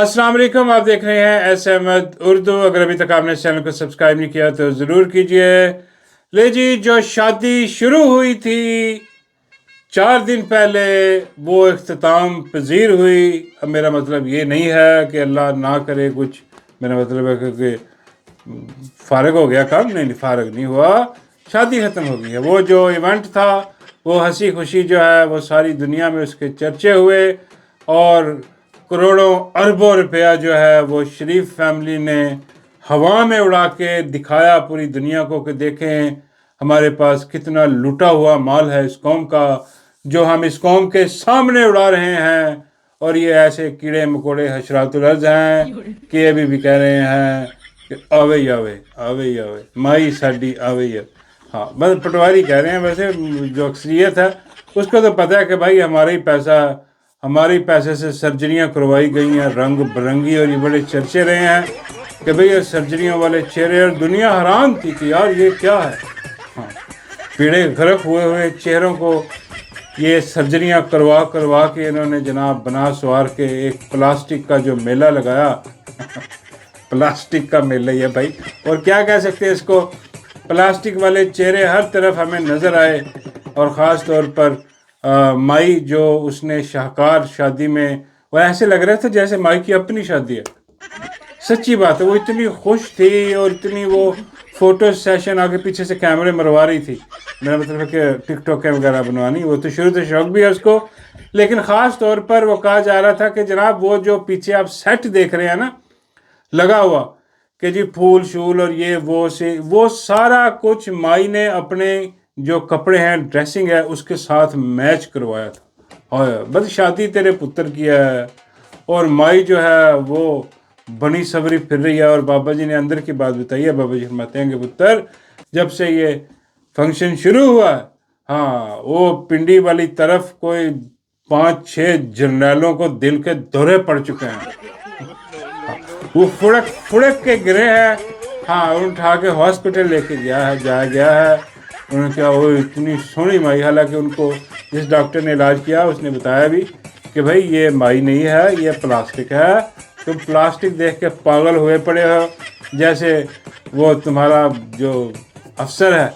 السلام علیکم، آپ دیکھ رہے ہیں ایس احمد اردو۔ اگر ابھی تک آپ نے اس چینل کو سبسکرائب نہیں کیا تو ضرور کیجئے۔ لے جی، جو شادی شروع ہوئی تھی 4 دن پہلے وہ اختتام پذیر ہوئی۔ اب میرا مطلب یہ نہیں ہے کہ اللہ نہ کرے کچھ، میرا مطلب ہے کہ فارغ ہو گیا کام، نہیں فارغ نہیں ہوا، شادی ختم ہو گئی ہے۔ وہ جو ایونٹ تھا وہ ہنسی خوشی جو ہے وہ ساری دنیا میں اس کے چرچے ہوئے، اور کروڑوں اربوں روپیہ جو ہے وہ شریف فیملی نے ہوا میں اڑا کے دکھایا پوری دنیا کو کہ دیکھیں ہمارے پاس کتنا لوٹا ہوا مال ہے اس قوم کا، جو ہم اس قوم کے سامنے اڑا رہے ہیں۔ اور یہ ایسے کیڑے مکوڑے حشرات الارض ہیں کہ ابھی بھی کہہ رہے ہیں کہ آوے آوے آوے آوے مائی ساڈی آوے۔ ہاں بس پٹواری کہہ رہے ہیں، ویسے جو اکثریت ہے اس کو تو پتہ ہے کہ بھائی ہمارے پیسے سے سرجریاں کروائی گئی ہیں رنگ برنگی، اور یہ بڑے چرچے رہے ہیں کہ بھئی یہ سرجریوں والے چہرے، اور دنیا حیران تھی کہ یار یہ کیا ہے۔ ہاں، پیڑے غرق ہوئے چہروں کو یہ سرجریاں کروا کے انہوں نے جناب بنا سوار کے ایک پلاسٹک کا جو میلہ لگایا۔ پلاسٹک کا میلہ ہی ہے بھائی، اور کیا کہہ سکتے ہیں اس کو۔ پلاسٹک والے چہرے ہر طرف ہمیں نظر آئے، اور خاص طور پر مائی جو اس نے شاہکار شادی میں، وہ ایسے لگ رہا تھا جیسے مائی کی اپنی شادی ہے۔ سچی بات ہے، وہ اتنی خوش تھی اور اتنی وہ فوٹو سیشن آگے پیچھے سے کیمرے مروا رہی تھی۔ میرا مطلب ہے کہ ٹک ٹاک وغیرہ بنوانی، وہ تو شروع سے شوق بھی ہے اس کو، لیکن خاص طور پر وہ کہا جا رہا تھا کہ جناب وہ جو پیچھے آپ سیٹ دیکھ رہے ہیں نا لگا ہوا، کہ جی پھول شول اور یہ وہ سارا کچھ مائی نے اپنے جو کپڑے ہیں ڈریسنگ ہے اس کے ساتھ میچ کروایا تھا۔ بس شادی تیرے پتر کی ہے، اور مائی جو ہے وہ بنی صبری پھر رہی ہے۔ اور بابا جی نے اندر کی بات بتائی ہے، بابا جی فرماتے ہیں کہ پتر جب سے یہ فنکشن شروع ہوا ہے، ہاں وہ پنڈی والی طرف کوئی 5-6 جرنیلوں کو دل کے دورے پڑ چکے ہیں، وہ پھڑک کے گرے ہیں۔ ہاں اٹھا کے ہاسپٹل لے کے جایا گیا ہے۔ انہوں نے کہا وہ اتنی سونی مائی، حالانکہ ان کو جس ڈاکٹر نے علاج کیا اس نے بتایا بھی کہ بھائی یہ مائی نہیں ہے، یہ پلاسٹک ہے، تم پلاسٹک دیکھ کے پاگل ہوئے پڑے ہو، جیسے وہ تمہارا جو افسر ہے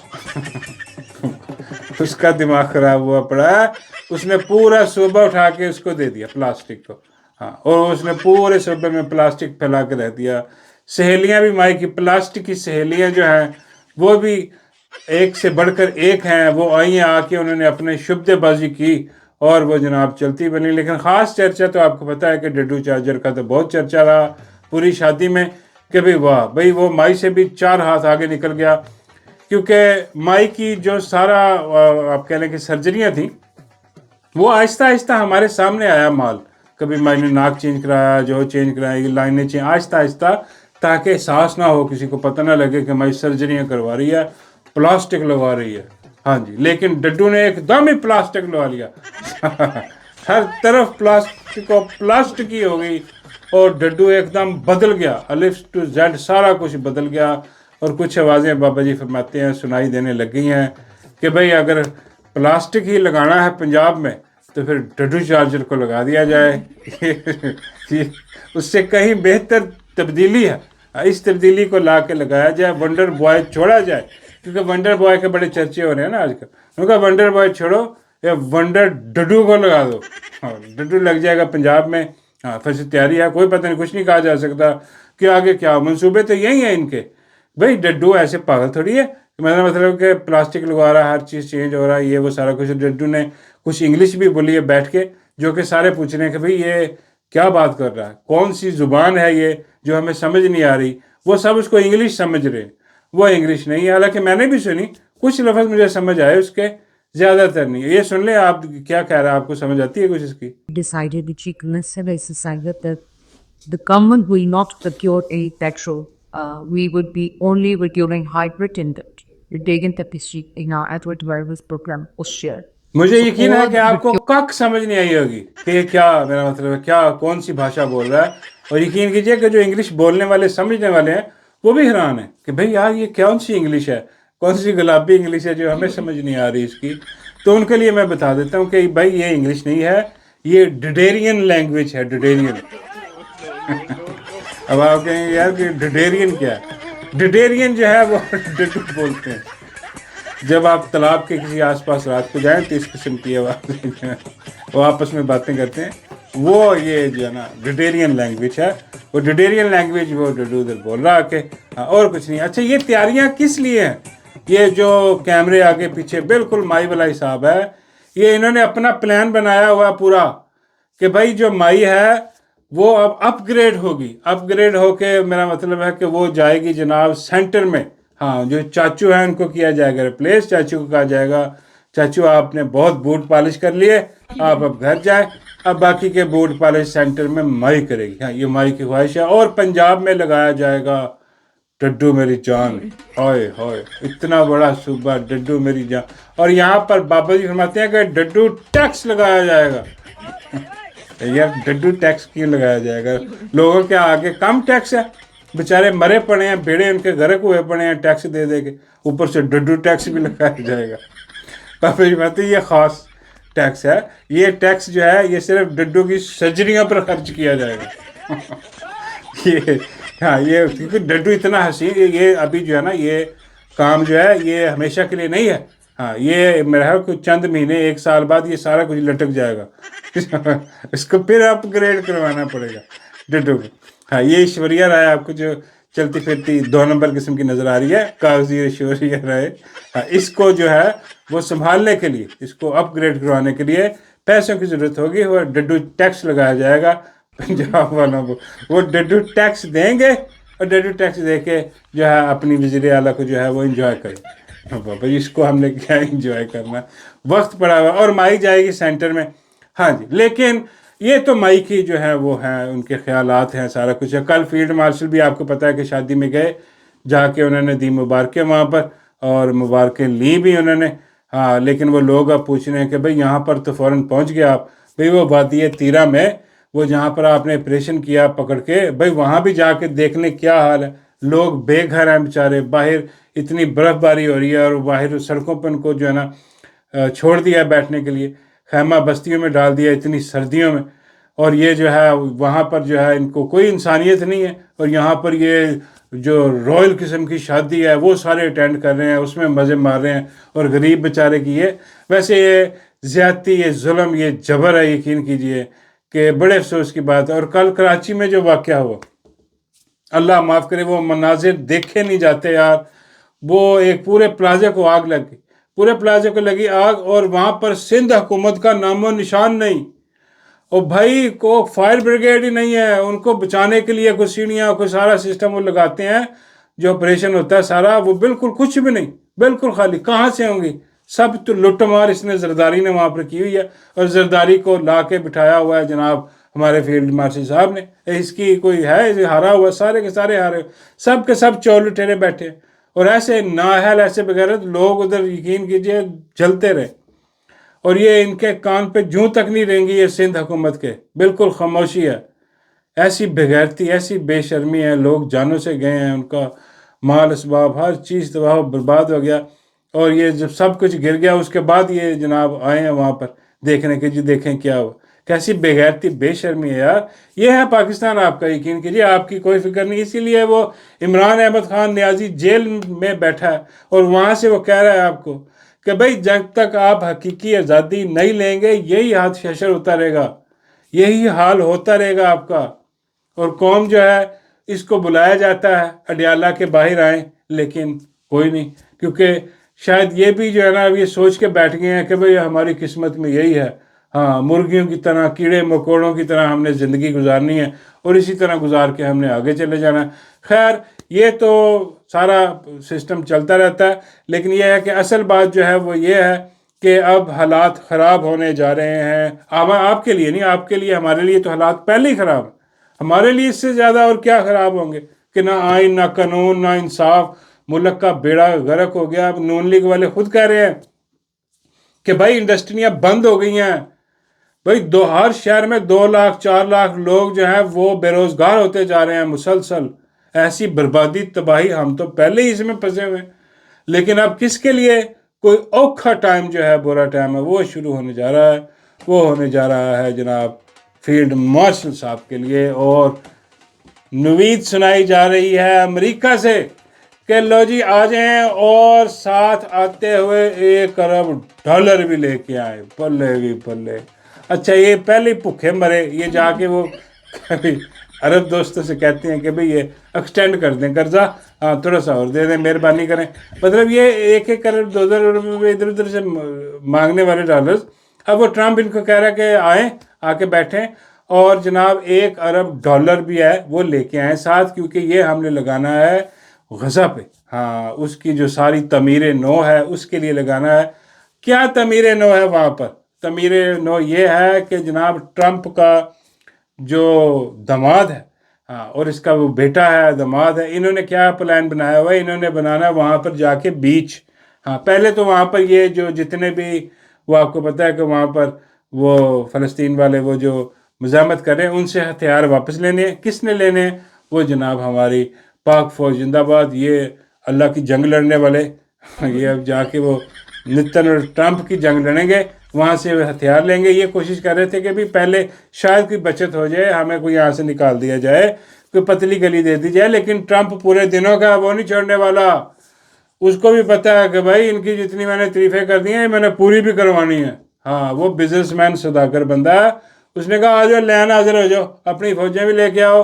اس کا دماغ خراب ہوا پڑا ہے، اس نے پورا صوبہ اٹھا کے اس کو دے دیا پلاسٹک کو۔ ہاں، اور اس نے پورے صوبے میں پلاسٹک پھیلا کے رہ دیا۔ سہیلیاں بھی مائی کی پلاسٹک کی سہیلیاں جو ہیں وہ بھی ایک سے بڑھ کر ایک ہیں، وہ آئی ہیں، آ کے انہوں نے اپنے شبدے بازی کی اور وہ جناب چلتی بنی۔ لیکن خاص چرچا تو آپ کو پتہ ہے کہ ڈڈو چارجر کا تو بہت چرچا رہا پوری شادی میں، کہ بھئی واہ بھئی وہ مائی سے بھی 4 ہاتھ آگے نکل گیا، کیونکہ مائی کی جو سارا آپ کہہ لیں کہ سرجریاں تھیں وہ آہستہ آہستہ ہمارے سامنے آیا مال۔ کبھی مائی نے ناک چینج کرایا، جو چینج کرائی، لائنیں چینج، آہستہ آہستہ، تاکہ احساس نہ ہو، کسی کو پتہ نہ لگے کہ مائی سرجریاں کروا رہی ہے، پلاسٹک لگوا رہی ہے۔ ہاں جی، لیکن ڈڈو نے ایک دم ہی پلاسٹک لگوا لیا ہر طرف پلاسٹک ہی ہو گئی، اور ڈڈو ایک دم بدل گیا، الف ٹو زیڈ سارا کچھ بدل گیا۔ اور کچھ آوازیں بابا جی فرماتے ہیں سنائی دینے لگ گئی ہیں کہ بھئی اگر پلاسٹک ہی لگانا ہے پنجاب میں تو پھر ڈڈو چارجر کو لگا دیا جائے اس سے کہیں بہتر تبدیلی ہے، اس تبدیلی کو لا کے لگایا جائے، ونڈر بوائے چھوڑا جائے، کیونکہ ونڈر بوائے کے بڑے چرچے ہو رہے ہیں نا آج کل۔ ان کا ونڈر بوائے چھوڑو، یا ونڈر ڈڈو کو لگا دو، ڈڈو لگ جائے گا پنجاب میں۔ ہاں پھر تیاری ہے، کوئی پتہ نہیں، کچھ نہیں کہا جا سکتا کہ آگے کیا منصوبے تو یہی ہیں ان کے۔ بھئی ڈڈو ایسے پاگل تھوڑی ہے، میرا مطلب کہ پلاسٹک لگوا رہا ہے، ہر چیز چینج ہو رہا ہے، یہ وہ سارا کچھ۔ ڈڈو نے کچھ انگلش بھی بولی ہے بیٹھ کے، جو کہ سارے پوچھ رہے ہیں کہ بھئی یہ کیا بات کر رہا ہے، کون سی زبان ہے یہ جو ہمیں سمجھ نہیں آ رہی۔ وہ سب اس کو انگلش سمجھ رہے ہیں، وہ انگلش نہیں ہے، حالانکہ میں نے بھی سنی، کچھ لفظ مجھے سمجھ آئے اس کے، زیادہ تر نہیں۔ یہ سن لیں آپ کیا کہہ رہا ہے، آپ کو سمجھ آتی ہے کچھ اس کی؟ Decided the Chief Minister decided that the government will not procure any petrol. We would be only procuring hybrid in that. We're taking the PC in our Edward Wireless program was shared. مجھے یقین ہے کہ آپ کو kick سمجھ نہیں آئی ہوگی کہ یہ کیا، میرا مطلب ہے کیا، کون سی بھاشا بول رہا ہے۔ اور یقین کیجئے کہ جو انگلش بولنے والے سمجھنے والے ہیں وہ بھی حیران ہیں کہ بھئی یار یہ کون سی انگلش ہے، کون سی گلابی انگلش ہے جو ہمیں سمجھ نہیں آ رہی اس کی۔ تو ان کے لیے میں بتا دیتا ہوں کہ بھئی یہ انگلش نہیں ہے، یہ ڈڈیرین لینگویج ہے، ڈڈیرین۔ اب آپ کہیں گے یار کہ ڈڈیرین کیا ہے؟ ڈڈیرین جو ہے وہ ڈڈو بولتے ہیں. جب آپ تالاب کے کسی آس پاس رات کو جائیں تو اس قسم کی آوازیں جو ہیں وہ آپس میں باتیں کرتے ہیں. وہ یہ جو ہے نا ڈڈیرین لینگویج ہے. وہ ڈڈیرین لینگویج وہ ڈڈو ادھر بول رہا کہ اور کچھ نہیں. اچھا یہ تیاریاں کس لیے ہیں؟ یہ جو کیمرے آگے پیچھے بالکل مائی والا حساب ہے. یہ انہوں نے اپنا پلان بنایا ہوا پورا کہ بھائی جو مائی ہے وہ اب اپ گریڈ ہوگی. اپ گریڈ ہو کے میرا مطلب ہے کہ وہ جائے گی جناب سینٹر میں. ہاں جو چاچو ہیں ان کو کیا جائے گا ریپلیس. چاچو کو کہا جائے گا چاچو آپ نے بہت بوٹ پالش کر لیے, آپ اب گھر جائیں. اب باقی کے بوٹ پالش سینٹر میں مائی کرے گی. ہاں یہ مائی کی خواہش ہے. اور پنجاب میں لگایا جائے گا ڈڈو میری جان. ہائے ہائے اتنا بڑا صوبہ ڈڈو میری جان. اور یہاں پر بابا جی فرماتے ہیں کہ ڈڈو ٹیکس لگایا جائے گا. یار ڈڈو ٹیکس کیوں لگایا جائے گا؟ لوگوں کے آگے کم ٹیکس ہے, بیچارے مرے پڑے ہیں, بیڑے ان کے غرق ہوئے پڑے ہیں ٹیکس دے دے کے, اوپر سے ڈڈو ٹیکس بھی لگایا جائے گا. بابا جی فرماتے ہیں یہ خاص ٹیکس ہے. یہ ٹیکس جو ہے یہ صرف ڈڈو کی سرجریوں پر خرچ کیا جائے گا. یہ ہاں یہ کیونکہ ڈڈو اتنا حسین, یہ ابھی جو ہے نا یہ کام جو ہے یہ ہمیشہ کے لیے نہیں ہے. ہاں یہ میرا ہے کچھ چند مہینے ایک سال بعد یہ سارا کچھ لٹک جائے گا. اس کو پھر اپ گریڈ کروانا پڑے گا ڈڈو کو. ہاں یہ ایشوریہ رائے آپ کو جو چلتی پھرتی 2 نمبر قسم کی نظر آ رہی ہے, کاغذی ایشوریہ رائے, اس کو جو ہے وہ سنبھالنے کے لیے, اس کو اپ گریڈ کروانے کے لیے پیسوں کی ضرورت ہوگی. اور ڈڈو ٹیکس لگایا جائے گا پنجاب والوں کو. وہ ڈڈو ٹیکس دیں گے اور ڈڈو ٹیکس دے کے جو ہے اپنی وزیر اعلیٰ کو جو ہے وہ انجوائے کریں. بابا جی اس کو ہم نے کیا انجوائے کرنا, وقت پڑا ہوا. اور مائی جائے گی سینٹر میں. ہاں جی لیکن یہ تو مائی کی جو ہے وہ ہیں ان کے خیالات ہیں, سارا کچھ ہے. کل فیلڈ مارشل بھی آپ کو پتہ ہے کہ شادی میں گئے, جا کے انہوں نے دی مبارکیں وہاں پر, اور مبارکیں لی بھی انہوں نے. ہاں لیکن وہ لوگ اب پوچھ رہے ہیں کہ بھئی یہاں پر تو فوراً پہنچ گیا آپ, بھئی وہ وادی تیرہ میں وہ جہاں پر آپ نے آپریشن کیا پکڑ کے, بھئی وہاں بھی جا کے دیکھ لیں کیا حال ہے. لوگ بے گھر ہیں بیچارے, باہر اتنی برف باری ہو رہی ہے, اور باہر سڑکوں پر ان کو جو ہے نا چھوڑ دیا بیٹھنے کے لیے, خیمہ بستیوں میں ڈال دیا اتنی سردیوں میں. اور یہ جو ہے وہاں پر جو ہے ان کو کوئی انسانیت نہیں ہے, اور یہاں پر یہ جو رائل قسم کی شادی ہے وہ سارے اٹینڈ کر رہے ہیں, اس میں مزے مار رہے ہیں, اور غریب بیچارے کی یہ ویسے یہ زیادتی, یہ ظلم, یہ جبر ہے. یقین کیجئے کہ بڑے افسوس کی بات ہے. اور کل کراچی میں جو واقعہ ہوا, اللہ معاف کرے, وہ مناظر دیکھے نہیں جاتے یار. وہ ایک پورے پلازے کو آگ لگ گئی, پورے پلازے کو لگی آگ, اور وہاں پر سندھ حکومت کا نام و نشان نہیں. اور بھائی کو فائر بریگیڈ ہی نہیں ہے ان کو بچانے کے لیے. کوئی سیڑھیاں, کوئی سارا سسٹم وہ لگاتے ہیں, جو آپریشن ہوتا ہے سارا, وہ بالکل کچھ بھی نہیں, بالکل خالی. کہاں سے ہوں گی؟ سب تو لٹ مار اس نے زرداری نے وہاں پر کی ہوئی ہے, اور زرداری کو لا کے بٹھایا ہوا ہے جناب ہمارے فیلڈ مارشل صاحب نے. اس کی کوئی ہے ہارا ہوا؟ سارے کے سارے ہارے, سب کے سب چور لٹیرے بیٹھے. اور ایسے نااہل, ایسے بغیرت لوگ ادھر یقین کیجئے جلتے رہے. اور یہ ان کے کان پہ جوں تک نہیں رہیں گی یہ سندھ حکومت کے, بالکل خاموشی ہے. ایسی بغیرتی, ایسی بے شرمی ہے. لوگ جانوں سے گئے ہیں, ان کا مال اسباب ہر چیز تباہ و برباد ہو گیا. اور یہ جب سب کچھ گر گیا اس کے بعد یہ جناب آئے ہیں وہاں پر دیکھنے کے, جی دیکھیں کیا ہوا. کیسی بغیرتی, بے شرمی ہے یار. یہ ہے پاکستان آپ کا. یقین کیجیے آپ کی کوئی فکر نہیں. اسی لیے وہ عمران احمد خان نیازی جیل میں بیٹھا ہے, اور وہاں سے وہ کہہ رہا ہے آپ کو کہ بھئی جب تک آپ حقیقی آزادی نہیں لیں گے یہی ہاتھ ششر ہوتا رہے گا, یہی حال ہوتا رہے گا آپ کا. اور قوم جو ہے اس کو بلایا جاتا ہے اڈیالہ کے باہر آئیں, لیکن کوئی نہیں, کیونکہ شاید یہ بھی جو ہے نا اب یہ سوچ کے بیٹھ گئے ہیں کہ بھئی ہماری قسمت میں یہی ہے. ہاں مرغیوں کی طرح, کیڑے مکوڑوں کی طرح ہم نے زندگی گزارنی ہے, اور اسی طرح گزار کے ہم نے آگے چلے جانا ہے. خیر یہ تو سارا سسٹم چلتا رہتا ہے, لیکن یہ ہے کہ اصل بات جو ہے وہ یہ ہے کہ اب حالات خراب ہونے جا رہے ہیں. آپ کے لیے نہیں, آپ کے لیے, ہمارے لیے تو حالات پہلے ہی خراب ہیں. ہمارے لیے اس سے زیادہ اور کیا خراب ہوں گے کہ نہ آئین, نہ قانون, نہ انصاف. ملک کا بیڑا غرق ہو گیا. اب نون لیگ والے خود کہہ رہے ہیں کہ بھائی انڈسٹریاں بند ہو گئی ہیں. بھائی ہر شہر میں 2 لاکھ 4 لاکھ لوگ جو ہیں وہ بے روزگار ہوتے جا رہے ہیں مسلسل. ایسی بربادی, تباہی, ہم تو پہلے ہی اس میں پھنسے ہوئے ہیں. لیکن اب کس کے لیے کوئی اوکھا ٹائم جو ہے, برا ٹائم ہے, وہ شروع ہونے جا رہا ہے. وہ ہونے جا رہا ہے جناب فیلڈ مارشل صاحب کے لیے. اور نوید سنائی جا رہی ہے امریکہ سے کہ لو جی آ جائیں اور ساتھ آتے ہوئے $1 ارب بھی لے کے آئے. پلے بھی پلے. اچھا یہ پہلے ہی بھوکے مرے, یہ جا کے وہ عرب دوستوں سے کہتے ہیں کہ بھئی یہ ایکسٹینڈ کر دیں قرضہ, ہاں تھوڑا سا اور دے دیں, مہربانی کریں. مطلب یہ 1-1 ارب 2 ارب ادھر ادھر سے مانگنے والے ڈالرز. اب وہ ٹرمپ ان کو کہہ رہا ہے کہ آئیں, آ کے بیٹھیں, اور جناب $1 ارب بھی ہے وہ لے کے آئیں ساتھ, کیونکہ یہ ہم نے لگانا ہے غزہ پہ. ہاں اس کی جو ساری تعمیر نو ہے اس کے لیے لگانا ہے. کیا تعمیر نو ہے وہاں پر؟ تعمیر نو یہ ہے کہ جناب ٹرمپ کا جو داماد ہے, ہاں, اور اس کا وہ بیٹا ہے داماد ہے, انہوں نے کیا پلان بنایا ہوا ہے؟ انہوں نے بنانا ہے وہاں پر جا کے بیچ. ہاں پہلے تو وہاں پر یہ جو جتنے بھی وہ آپ کو پتہ ہے کہ وہاں پر وہ فلسطین والے وہ جو مزاحمت کر رہے ہیں ان سے ہتھیار واپس لینے ہیں. کس نے لینے ہیں؟ وہ جناب ہماری پاک فوج زندہ باد, یہ اللہ کی جنگ لڑنے والے. یہ اب جا کے وہ نتن اور ٹرمپ کی جنگ لڑیں گے, وہاں سے ہتھیار لیں گے. یہ کوشش کر رہے تھے کہ بھی پہلے شاید کوئی بچت ہو جائے, ہمیں کوئی یہاں سے نکال دیا جائے, کوئی پتلی گلی دے دی جائے. لیکن ٹرمپ پورے دنوں کا وہ نہیں چھوڑنے والا. اس کو بھی پتہ ہے کہ بھائی ان کی جتنی میں نے تعریفیں کر دی ہیں میں نے پوری بھی کروانی ہے. ہاں وہ بزنس مین صداقت بندہ ہے. اس نے کہا آ جاؤ لین حاضر ہو جاؤ, اپنی فوجیں بھی لے کے آؤ.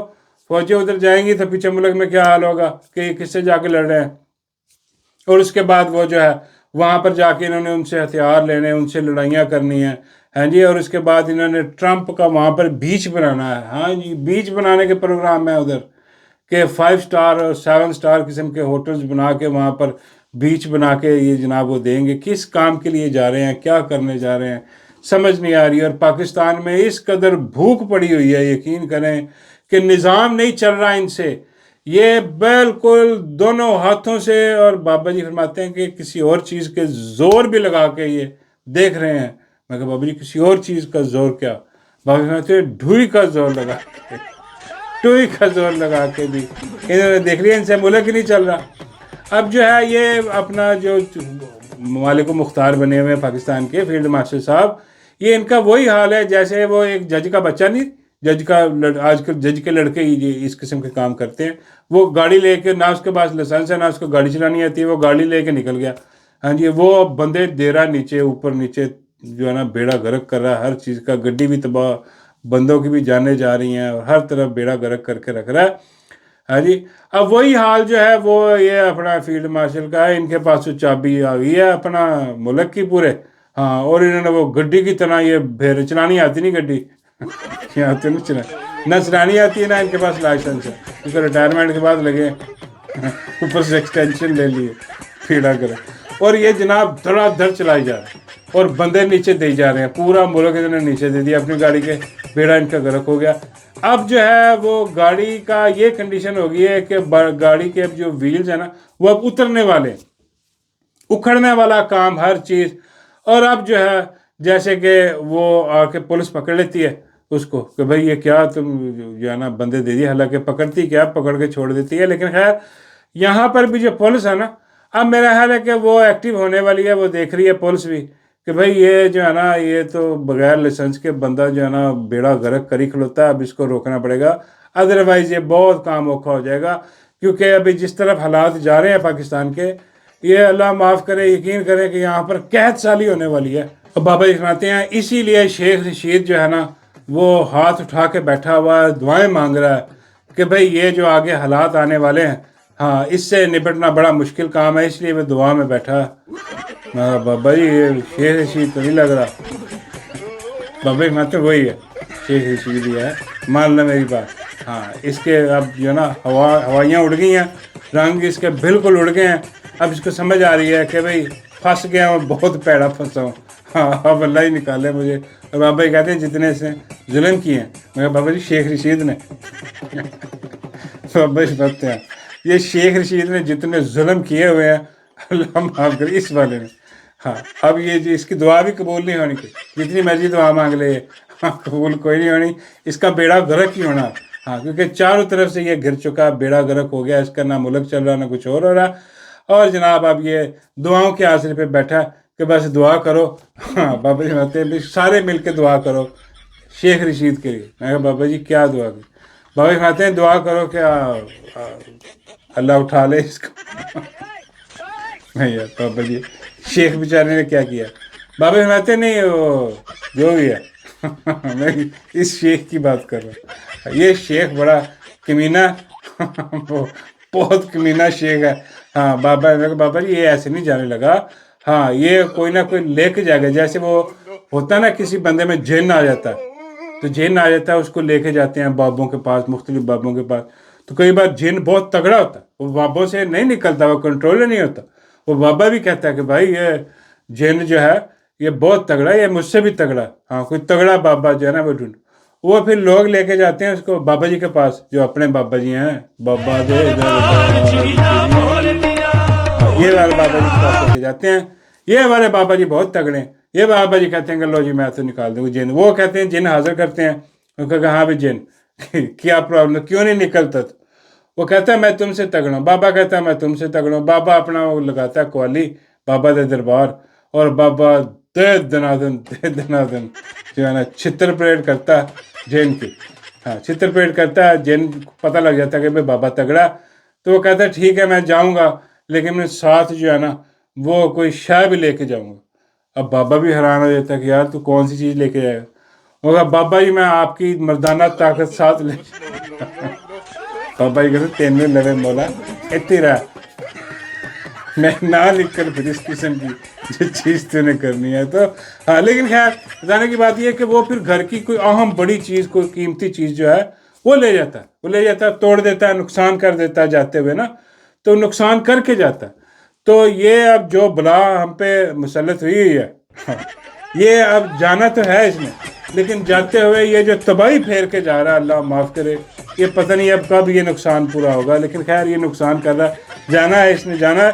فوجیں ادھر جائیں گی تو پیچھے ملک میں کیا حال ہوگا کہ یہ کس سے جا کے لڑ رہے ہیں. اور اس کے بعد وہ جو ہے وہاں پر جا کے انہوں نے ان سے ہتھیار لینے, ان سے لڑائیاں کرنی ہیں, ہاں جی. اور اس کے بعد انہوں نے ٹرمپ کا وہاں پر بیچ بنانا ہے. ہاں جی بیچ بنانے کے پروگرام ہے ادھر, کہ 5 اسٹار اور 7 اسٹار قسم کے ہوٹلز بنا کے وہاں پر بیچ بنا کے یہ جناب وہ دیں گے. کس کام کے لیے جا رہے ہیں, کیا کرنے جا رہے ہیں, سمجھ نہیں آ رہی. اور پاکستان میں اس قدر بھوک پڑی ہوئی ہے, یقین کریں کہ نظام نہیں چل رہا ان سے. یہ بالکل دونوں ہاتھوں سے, اور بابا جی فرماتے ہیں کہ کسی اور چیز کے زور بھی لگا کے یہ دیکھ رہے ہیں. میں کہا بابا جی کسی اور چیز کا زور کیا؟ بابا جی فرماتے ہیں ڈھوئی کا زور لگا کے, ڈھوئی کا زور لگا کے بھی انہوں نے دیکھ لیا ان سے ملک ہی نہیں چل رہا. اب جو ہے یہ اپنا جو مالک و مختار بنے ہوئے ہیں پاکستان کے فیلڈ مارشل صاحب, یہ ان کا وہی حال ہے جیسے وہ ایک جج کا بچہ نہیں, جج کا آج کل جج کے لڑکے ہی اس قسم کے کام کرتے ہیں. وہ گاڑی لے کے, نہ اس کے پاس لائسنس ہے نہ اس کو گاڑی چلانی آتی ہے, وہ گاڑی لے کے نکل گیا. ہاں جی وہ بندے دے رہا نیچے اوپر نیچے, جو ہے نا بیڑا گرک کر رہا ہے ہر چیز کا. گڈی بھی تباہ, بندوں کی بھی جانیں جا رہی ہیں, اور ہر طرف بیڑا گرک کر کے رکھ رہا ہے. ہاں جی اب وہی حال جو ہے وہ یہ اپنا فیلڈ مارشل کا ہے. ان کے پاس تو چابی آ گئی ہے اپنا ملک کی پورے. ہاں اور انہوں نے وہ گڈی کی طرح یہ بھیر چلانی آتی نہیں گڈی, یہاں تو نہیں چلا, نہ چلانی آتی ہے نہ ان کے پاس لائسنس ہے, کیونکہ ریٹائرمنٹ کے بعد لگے اوپر سے ایکسٹینشن لے لیے پھیڑا کرے. اور یہ جناب دھڑا دھڑ چلائی جا رہا ہے, اور بندے نیچے دے جا رہے ہیں. پورا ملک انہوں نے نیچے دے دیا اپنی گاڑی کے, بیڑا ان کا غرق ہو گیا. اب جو ہے وہ گاڑی کا یہ کنڈیشن ہو گئی ہے کہ گاڑی کے اب جو ویلز ہیں نا وہ اب اترنے والے, اکھڑنے والا کام ہر چیز. اور اب جو ہے جیسے کہ وہ آ کے پولیس پکڑ لیتی ہے اس کو کہ بھئی یہ کیا تم جو ہے نا بندے دے دیے, حالانکہ پکڑتی کیا, پکڑ کے چھوڑ دیتی ہے. لیکن خیر یہاں پر بھی جو پولیس ہے نا, اب میرا خیال ہے کہ وہ ایکٹیو ہونے والی ہے. وہ دیکھ رہی ہے پولیس بھی کہ بھئی یہ جو ہے نا یہ تو بغیر لائسنس کے بندہ جو ہے نا بیڑا غرق کری کھلوتا ہے, اب اس کو روکنا پڑے گا, ادروائز یہ بہت کام اوکھا ہو جائے گا. کیونکہ ابھی جس طرف حالات جا رہے ہیں پاکستان کے, یہ اللہ معاف کرے, یقین کرے کہ یہاں پر قحط سالی ہونے والی ہے. اور بابا جی فرماتے ہیں اسی لیے شیخ رشید جو ہے نا وہ ہاتھ اٹھا کے بیٹھا ہوا ہے, دعائیں مانگ رہا ہے کہ بھئی یہ جو آگے حالات آنے والے ہیں, ہاں اس سے نپٹنا بڑا مشکل کام ہے, اس لیے وہ دعا میں بیٹھا ہے. بابا جی یہ شیخ رشید تو نہیں لگ رہا. بابا جی فرماتے ہیں وہی ہے شیخ رشید ہی ہے, مان لو میری بات. ہاں اس کے اب جو ہے نا ہوائیاں اڑ گئی ہیں, رنگ اس کے بالکل اڑ گئے ہیں. اب اس کو سمجھ آ رہی ہے کہ بھئی پھنس گیا ہوں, بہت پیڑا پھنسا ہوں. ہاں اب اللہ ہی نکالے مجھے. اور بابا جی کہتے ہیں جتنے سے ظلم کیے ہیں, میں کہا بابا جی شیخ رشید نے بابا جی بتاتے ہیں یہ شیخ رشید نے جتنے ظلم کیے ہوئے ہیں اللہ معاف کرے اس والے نے. ہاں اب یہ جو اس کی دعا بھی قبول نہیں ہونی, جتنی مرضی دعا مانگ لے ہاں قبول کوئی نہیں ہونی, اس کا بیڑا غرق ہی ہونا. ہاں کیونکہ چاروں طرف سے یہ گر چکا, بیڑا غرق ہو گیا اس کا, نہ ملک چل رہا نہ کچھ اور ہو رہا. اور جناب اب یہ دعاؤں کے آسرے پہ بیٹھا کہ بس دعا کرو. ہاں بابا جی کہتے ہیں سارے مل کے دعا کرو شیخ رشید کے لیے. میں کہا بابا جی کیا دعا کی؟ بابا جی کہتے ہیں دعا کرو کہ اللہ اٹھا لے اس کو. نہیں یار بابا جی شیخ بیچارے نے کیا کیا. بابا جی کہتے ہیں نہیں وہ جو بھی ہے میں اس شیخ کی بات کر رہا ہوں. یہ شیخ بڑا کمینہ بہت کمینہ شیخ ہے. ہاں بابا جی یہ ایسے نہیں جانے لگا. ہاں یہ کوئی نہ کوئی لے کے جائے گا. جیسے وہ ہوتا ہے نا کسی بندے میں جن آ جاتا ہے تو جن آ جاتا ہے اس کو لے کے جاتے ہیں بابوں کے پاس, مختلف بابوں کے پاس. تو کئی بار جن بہت تگڑا ہوتا ہے, وہ بابوں سے نہیں نکلتا, وہ کنٹرول نہیں ہوتا. وہ بابا بھی کہتا ہے کہ بھائی یہ جن جو ہے یہ بہت تگڑا ہے, یہ مجھ سے بھی تگڑا. ہاں کوئی تگڑا بابا جو ہے نا وہ ڈھونڈ. وہ پھر لوگ لے کے جاتے ہیں اس کو بابا جی کے پاس, جو اپنے بابا جی ہیں. بابا دے یہ والے بابا جی کے پاس لے کے جاتے ہیں. یہ والے بابا جی بہت تگڑے ہیں. یہ بابا جی کہتے ہیں کہ لو جی میں تو نکال دوں گا جن. وہ کہتے ہیں جن حاضر کرتے ہیں. وہ کہا ہاں بھی جن کیا پرابلم, کیوں نہیں نکلتا؟ تو وہ کہتا ہے میں تم سے تگڑا ہوں. بابا کہتا ہے میں تم سے تگڑا ہوں. بابا اپنا وہ لگاتا ہے قوالی بابا دے دربار, اور بابا دے دنادن جو ہے نا چھتر پریڈ کرتا ہے جن کی. ہاں چھتر پریڈ کرتا ہے جن, پتہ لگ جاتا ہے کہ بھائی بابا تگڑا. تو وہ کہتا ہے ٹھیک ہے میں جاؤں گا, لیکن میں ساتھ جو ہے نا وہ کوئی شے بھی لے کے جاؤں گا. اب بابا بھی حیران ہو جاتا ہے کہ یار تو کون سی چیز لے کے جائے گا. وہ کہا بابا جی میں آپ کی مردانہ طاقت ساتھ لے. بابا جی کہتے تین میں لڑے مولا اتنی رہا, میں نہ لکھ کر پھر اس قسم کی جو چیز تو نے کرنی ہے. تو ہاں لیکن خیر بتانے کی بات یہ ہے کہ وہ پھر گھر کی کوئی اہم بڑی چیز, کوئی قیمتی چیز جو ہے وہ لے جاتا ہے, توڑ دیتا ہے, نقصان کر دیتا ہے جاتے ہوئے نا, تو نقصان کر کے جاتا ہے. تو یہ اب جو بلا ہم پہ مسلط ہوئی ہے یہ اب جانا تو ہے اس میں, لیکن جاتے ہوئے یہ جو تباہی پھیر کے جا رہا ہے اللہ معاف کرے, یہ پتہ نہیں اب کب یہ نقصان پورا ہوگا. لیکن خیر یہ نقصان کر رہا ہے, جانا ہے اس نے جانا ہے.